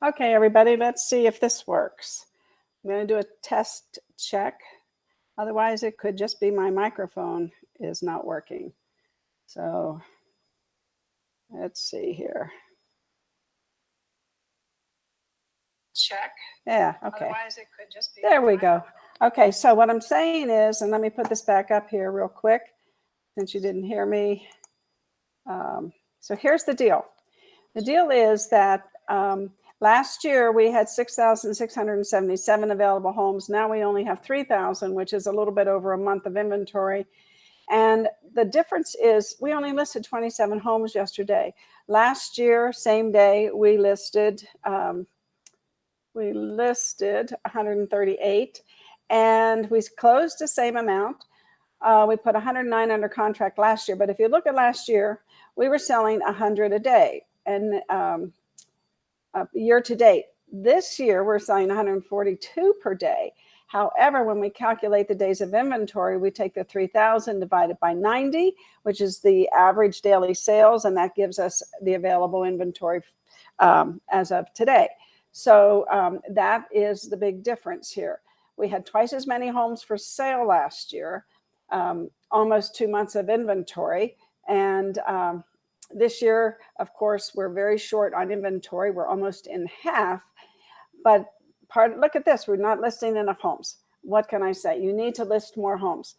Okay, everybody, let's see if this works. I'm going to do a test check. Otherwise, it could just be my microphone is not working. So let's see here. Check. Yeah, okay. Otherwise, it could just be there we go. Okay, so what I'm saying is, and let me put this back up here real quick since you didn't hear me. So here's the deal. The deal is that last year we had 6,677 available homes. Now we only have 3,000, which is a little bit over a month of inventory. And the difference is we only listed 27 homes yesterday. Last year, same day, we listed 138, and we closed the same amount. We put 109 under contract last year. But if you look at last year, we were selling 100 a day. And year to date, this year, we're selling 142 per day. However, when we calculate the days of inventory, we take the 3,000 divided by 90, which is the average daily sales, and that gives us the available inventory as of today. So that is the big difference here. We had twice as many homes for sale last year, almost 2 months of inventory. And this year, of course, we're very short on inventory. We're almost in half. But look at this. We're not listing enough homes. What can I say? You need to list more homes.